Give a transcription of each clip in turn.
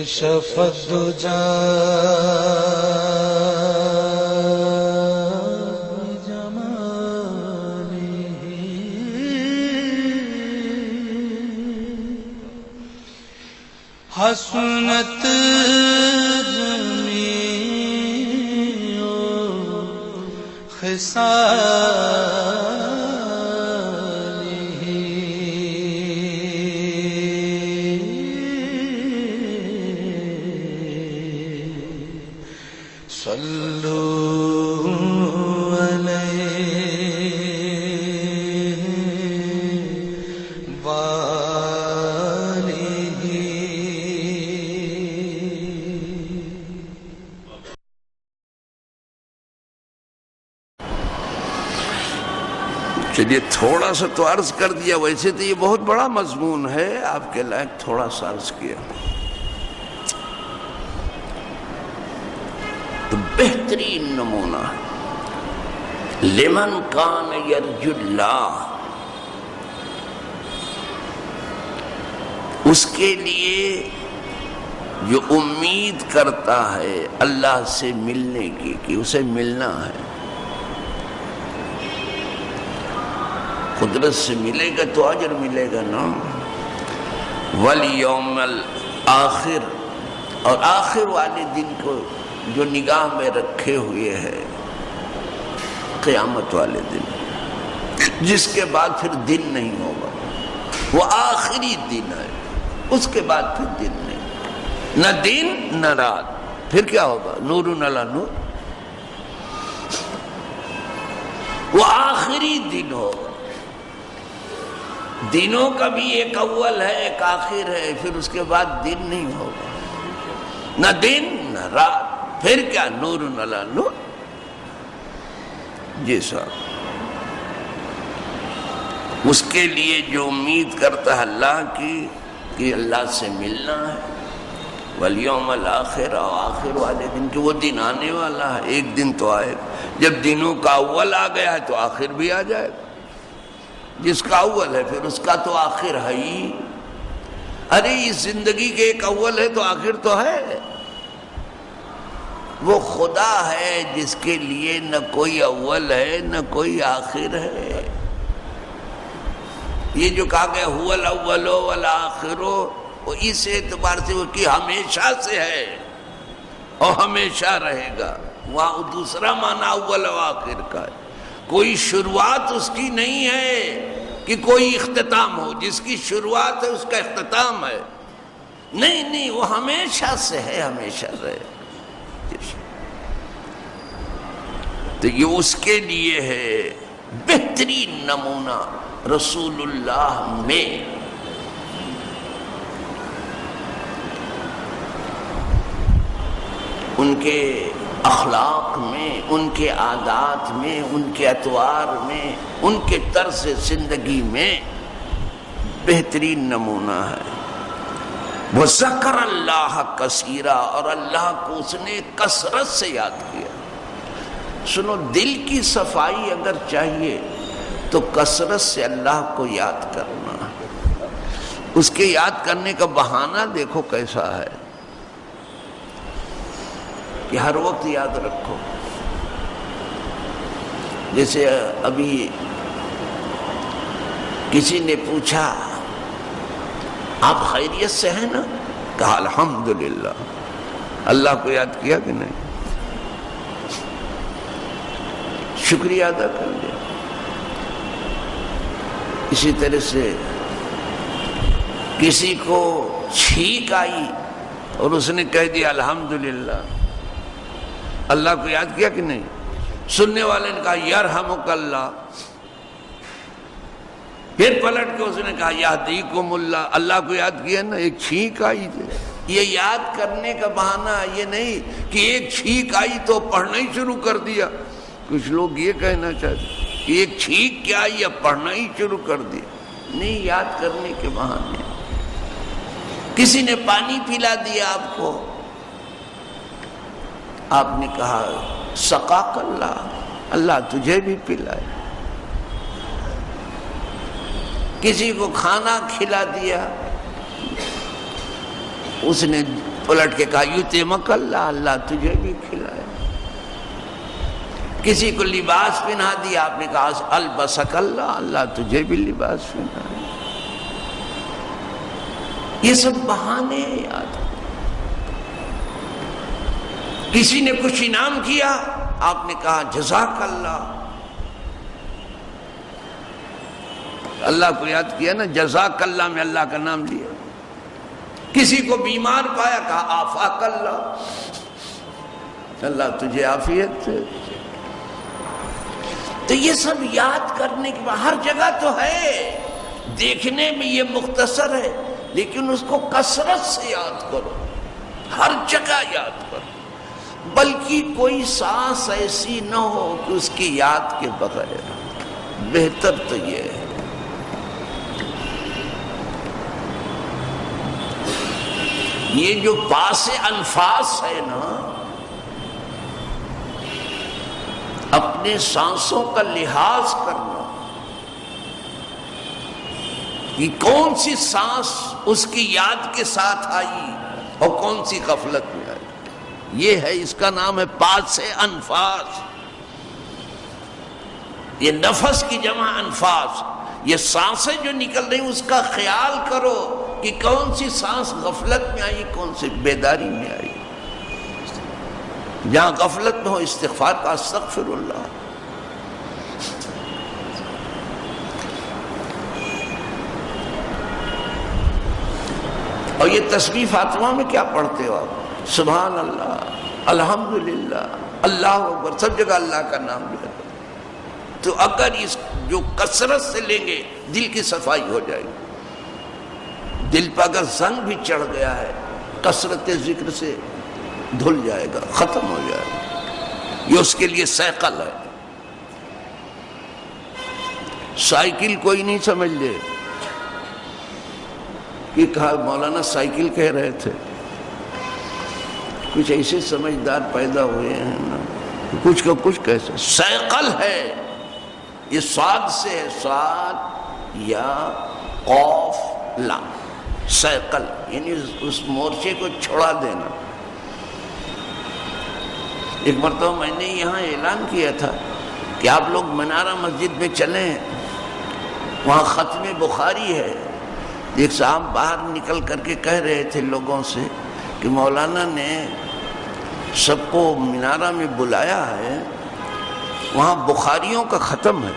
کشف الدجى حسنت جمیع خصاله صلوا علیہ چلیے تھوڑا سا تو عرض کر دیا، ویسے تو یہ بہت بڑا مضمون ہے، آپ کے لائق تھوڑا سا عرض کیا۔ تو بہترین نمونہ لمن کان یرجو اللہ، اس کے لیے جو امید کرتا ہے اللہ سے ملنے کی کہ اسے ملنا ہے، قدرت سے ملے گا تو اجر ملے گا نا، والیوم الآخر، اور آخر والے دن کو جو نگاہ میں رکھے ہوئے ہے، قیامت والے دن جس کے بعد پھر دن نہیں ہوگا، وہ آخری دن ہے، اس کے بعد پھر دن نہیں، نہ دن نہ رات، پھر کیا ہوگا؟ نور علی نور، وہ آخری دن ہوگا۔ دنوں کا بھی ایک اول ہے ایک آخر ہے، پھر اس کے بعد دن نہیں ہوگا، نہ دن نہ رات، پھر کیا؟ نور علی نور۔ جی صاحب، اس کے لیے جو امید کرتا ہے اللہ کی کہ اللہ سے ملنا ہے، والیوم الآخر، اور آخر والے دن کہ وہ دن آنے والا ہے، ایک دن تو آئے گا، جب دنوں کا اول آ گیا ہے تو آخر بھی آ جائے گا، جس کا اول ہے پھر اس کا تو آخر ہے ہی۔ ارے اس زندگی کے ایک اول ہے تو آخر تو ہے، وہ خدا ہے جس کے لیے نہ کوئی اول ہے نہ کوئی آخر ہے۔ یہ جو کہا گیا هو الاول والآخر، وہ اس اعتبار سے وہ کہ ہمیشہ سے ہے اور ہمیشہ رہے گا، وہاں دوسرا معنی اول و آخر کا ہے، کوئی شروعات اس کی نہیں ہے کہ کوئی اختتام ہو، جس کی شروعات ہے اس کا اختتام ہے، نہیں، وہ ہمیشہ سے ہے، ہمیشہ رہے۔ تو یہ اس کے لیے ہے بہترین نمونہ رسول اللہ میں، ان کے اخلاق میں، ان کے عادات میں، ان کے اطوار میں، ان کے طرز زندگی میں بہترین نمونہ ہے۔ وَذَكَرَ اللَّهَ كَثِيرًا، اور اللہ کو اس نے کثرت سے یاد کیا۔ سنو، دل کی صفائی اگر چاہیے تو کثرت سے اللہ کو یاد کرنا، اس کے یاد کرنے کا بہانہ دیکھو کیسا ہے کہ ہر وقت یاد رکھو۔ جیسے ابھی کسی نے پوچھا آپ خیریت سے ہیں نا؟ کہا الحمدللہ۔ اللہ کو یاد کیا کہ نہیں؟ شکریہ ادا کر لیا۔ اسی طرح سے کسی کو چھینک آئی اور اس نے کہہ دیا الحمدللہ، اللہ کو یاد کیا کہ نہیں؟ سننے والے نے کہا یرحمک اللہ، پھر پلٹ کے اس نے کہا یہدیکم اللہ، اللہ کو یاد کیا نا؟ ایک چھینک آئی تھی، یہ یاد کرنے کا بہانہ یہ نہیں کہ ایک چھینک آئی تو پڑھنا ہی شروع کر دیا۔ کچھ لوگ یہ کہنا چاہتے کہ ایک چھینک کیا آئی اب پڑھنا ہی شروع کر دیا، نہیں، یاد کرنے کے بہانے۔ کسی نے پانی پلا دیا آپ کو، آپ نے کہا سقاک اللہ، اللہ تجھے بھی پلائے۔ کسی کو کھانا کھلا دیا، اس نے الٹ کے کہا یطعمک اللہ، اللہ تجھے بھی کھلائے۔ کسی کو لباس پہنا دیا، آپ نے کہا البسک اللہ، اللہ تجھے بھی لباس پہنائے۔ یہ سب بہانے ہیں یاد۔ کسی نے کچھ انعام کیا، آپ نے کہا جزاک اللہ، اللہ کو یاد کیا نا، جزاک اللہ میں اللہ کا نام لیا۔ کسی کو بیمار پایا، کہا آفاک اللہ، اللہ تجھے عافیت دے۔ تو یہ سب یاد کرنے کے بعد ہر جگہ تو ہے، دیکھنے میں یہ مختصر ہے، لیکن اس کو کثرت سے یاد کرو، ہر جگہ یاد کرو، بلکہ کوئی سانس ایسی نہ ہو کہ اس کی یاد کے بغیر۔ بہتر تو یہ ہے۔ یہ جو پاس انفاس ہے نا، اپنے سانسوں کا لحاظ کرنا کہ کون سی سانس اس کی یاد کے ساتھ آئی اور کون سی غفلت میں آئی، یہ ہے، اس کا نام ہے پاس انفاس۔ یہ نفس کی جمع انفاس، یہ سانسیں جو نکل رہی اس کا خیال کرو کہ کون سی سانس غفلت میں آئی، کون سی بیداری میں آئی۔ جہاں غفلت میں ہو استغفار کا استغفر اللہ۔ اور یہ تسبیح فاطمہ میں کیا پڑھتے ہو آپ؟ سبحان اللہ، الحمدللہ، اللہ اکبر، سب جگہ اللہ کا نام لیا۔ تو اگر اس جو کثرت سے لیں گے دل کی صفائی ہو جائے گی۔ دل پر اگر زنگ بھی چڑھ گیا ہے، کثرت ذکر سے دھل جائے گا، ختم ہو جائے گا۔ یہ اس کے لیے سائیکل ہے۔ سائیکل کوئی نہیں سمجھ لے کہ کہا مولانا سائیکل کہہ رہے تھے، کچھ ایسے سمجھدار پیدا ہوئے ہیں نا، کچھ کا کچھ کیسے سائیکل ہے۔ یہ صاد سے ہے، صاد یا قوف لام، سائیکل یعنی اس مورچے کو چھوڑا دینا۔ ایک مرتبہ میں نے یہاں اعلان کیا تھا کہ آپ لوگ منارہ مسجد میں چلیں، وہاں ختم بخاری ہے۔ ایک صاحب باہر نکل کر کے کہہ رہے تھے لوگوں سے کہ مولانا نے سب کو منارہ میں بلایا ہے، وہاں بخاریوں کا ختم ہے،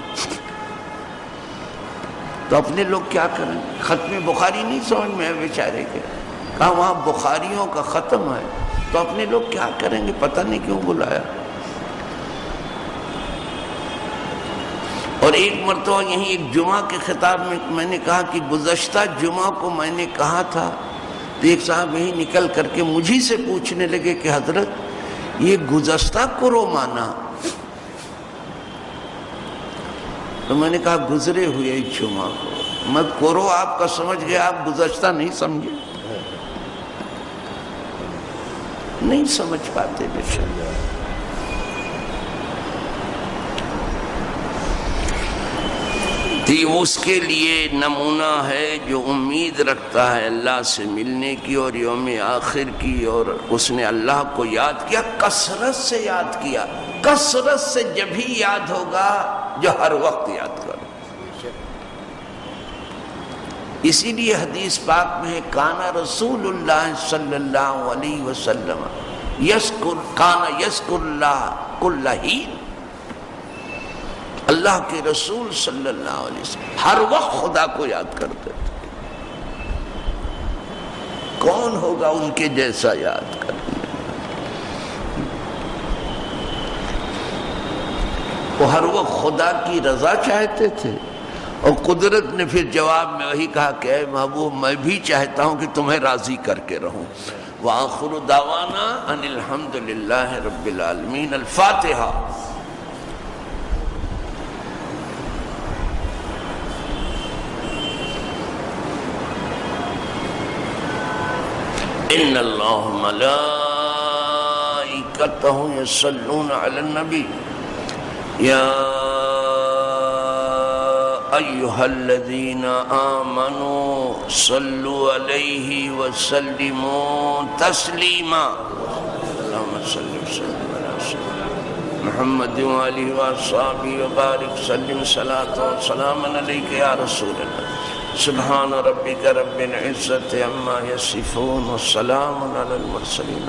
تو اپنے لوگ کیا کریں؟ ختم بخاری نہیں سمجھ میں ہے بیچارے کے، کہا وہاں بخاریوں کا ختم ہے، تو اپنے لوگ کیا کریں گے؟ پتہ نہیں کیوں بلایا۔ اور ایک مرتبہ یہیں ایک جمعہ کے خطاب میں میں نے کہا کہ گزشتہ جمعہ کو میں نے کہا تھا، تو ایک صاحب یہیں نکل کر کے مجھی سے پوچھنے لگے کہ حضرت یہ گزشتہ کرو مانا؟ تو میں نے کہا گزرے ہوئے جمعہ کو، میں کرو آپ کا سمجھ گیا، آپ گزشتہ نہیں سمجھے، نہیں سمجھ پاتے بے شک۔ اس کے لیے نمونہ ہے جو امید رکھتا ہے اللہ سے ملنے کی اور یوم آخر کی، اور اس نے اللہ کو یاد کیا، کثرت سے یاد کیا۔ کثرت سے جب ہی یاد ہوگا جو ہر وقت یاد کرو۔ اسی لیے حدیث پاک میں ہے کانا رسول اللہ صلی اللہ علیہ وسلم کانا یذکر اللہ کل حین، اللہ کے رسول صلی اللہ علیہ وسلم ہر وقت خدا کو یاد کرتے تھے۔ کون ہوگا ان کے جیسا یاد کرنے؟ وہ ہر وقت خدا کی رضا چاہتے تھے، اور قدرت نے پھر جواب میں وہی کہا کہ اے محبوب میں بھی چاہتا ہوں کہ تمہیں راضی کر کے رہوں۔ وآخر دعوانا ان الحمد للہ رب العالمین۔ الفاتحہ۔ ان اللہ ملائکتہ یصلون علی النبی یا أيها الذين آمنوا صلوا عليه وسلموا تسليما اللهم صل وسلم على سيدنا محمد وآله وأصحابه وبارك سلم صلاة وسلاما عليك يا رسول الله سبحان ربك رب العزة عما يصفون والسلام على المرسلين.